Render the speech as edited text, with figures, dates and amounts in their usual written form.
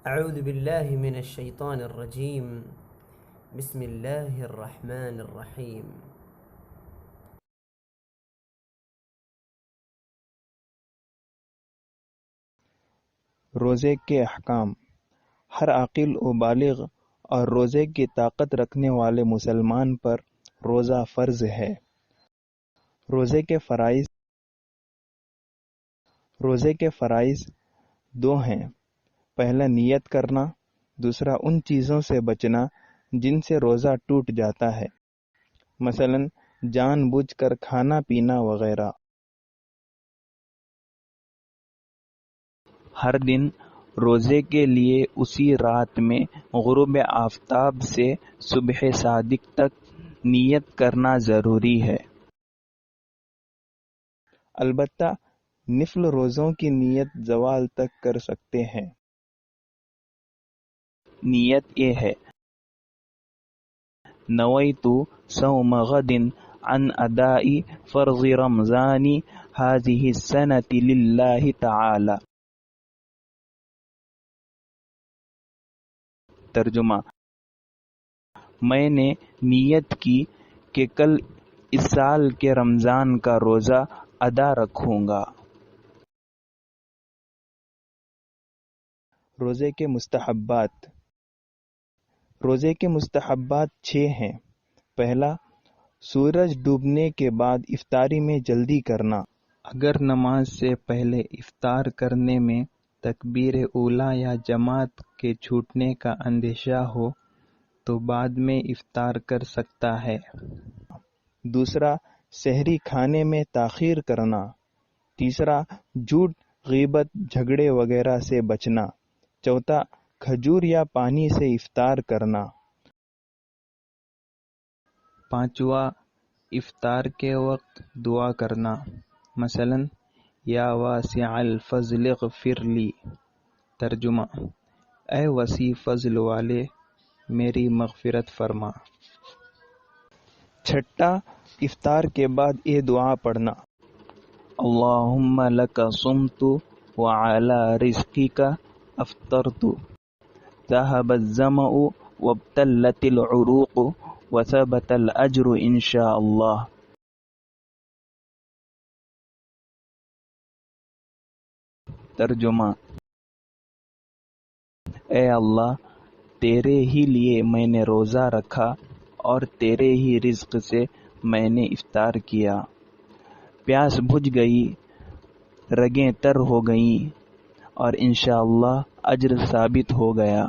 اعوذ باللہ من الشیطان الرجیم بسم اللہ الرحمن الرحیم. روزے کے احکام. ہر عاقل و بالغ اور روزے کی طاقت رکھنے والے مسلمان پر روزہ فرض ہے. روزے کے فرائض دو ہیں. پہلا نیت کرنا، دوسرا ان چیزوں سے بچنا جن سے روزہ ٹوٹ جاتا ہے، مثلا جان بوجھ کر کھانا پینا وغیرہ. ہر دن روزے کے لیے اسی رات میں غروب آفتاب سے صبح صادق تک نیت کرنا ضروری ہے. البتہ نفل روزوں کی نیت زوال تک کر سکتے ہیں. نیت یہ ہے: نویت صوم غد عن اداء فرض رمضان هذه السنة لله تعالی. ترجمہ: میں نے نیت کی کہ کل اس سال کے رمضان کا روزہ ادا رکھوں گا. روزے کے مستحبات. روزے کے مستحبات 6 ہیں. پہلا، سورج ڈوبنے کے بعد افطاری میں جلدی کرنا. اگر نماز سے پہلے افطار کرنے میں تکبیر اولیٰ یا جماعت کے چھوٹنے کا اندیشہ ہو تو بعد میں افطار کر سکتا ہے. دوسرا، سحری کھانے میں تاخیر کرنا. تیسرا، جھوٹ، غیبت، جھگڑے وغیرہ سے بچنا. چوتھا، کھجور یا پانی سے افطار کرنا. پانچواں، افطار کے وقت دعا کرنا، مثلا یا واسع الفضل اغفر لی. ترجمہ: اے وسیع فضل والے، میری مغفرت فرما. چھٹا، افطار کے بعد یہ دعا پڑھنا: اللہم لک صمت وعلی رزقک افطرت، ذہب الظمأ وابتلت العروق وثبت الاجر انشاء اللہ. ترجمہ: اے اللہ، تیرے ہی لیے میں نے روزہ رکھا اور تیرے ہی رزق سے میں نے افطار کیا. پیاس بجھ گئی، رگیں تر ہو گئیں اور انشاءاللہ اجر ثابت ہو گیا.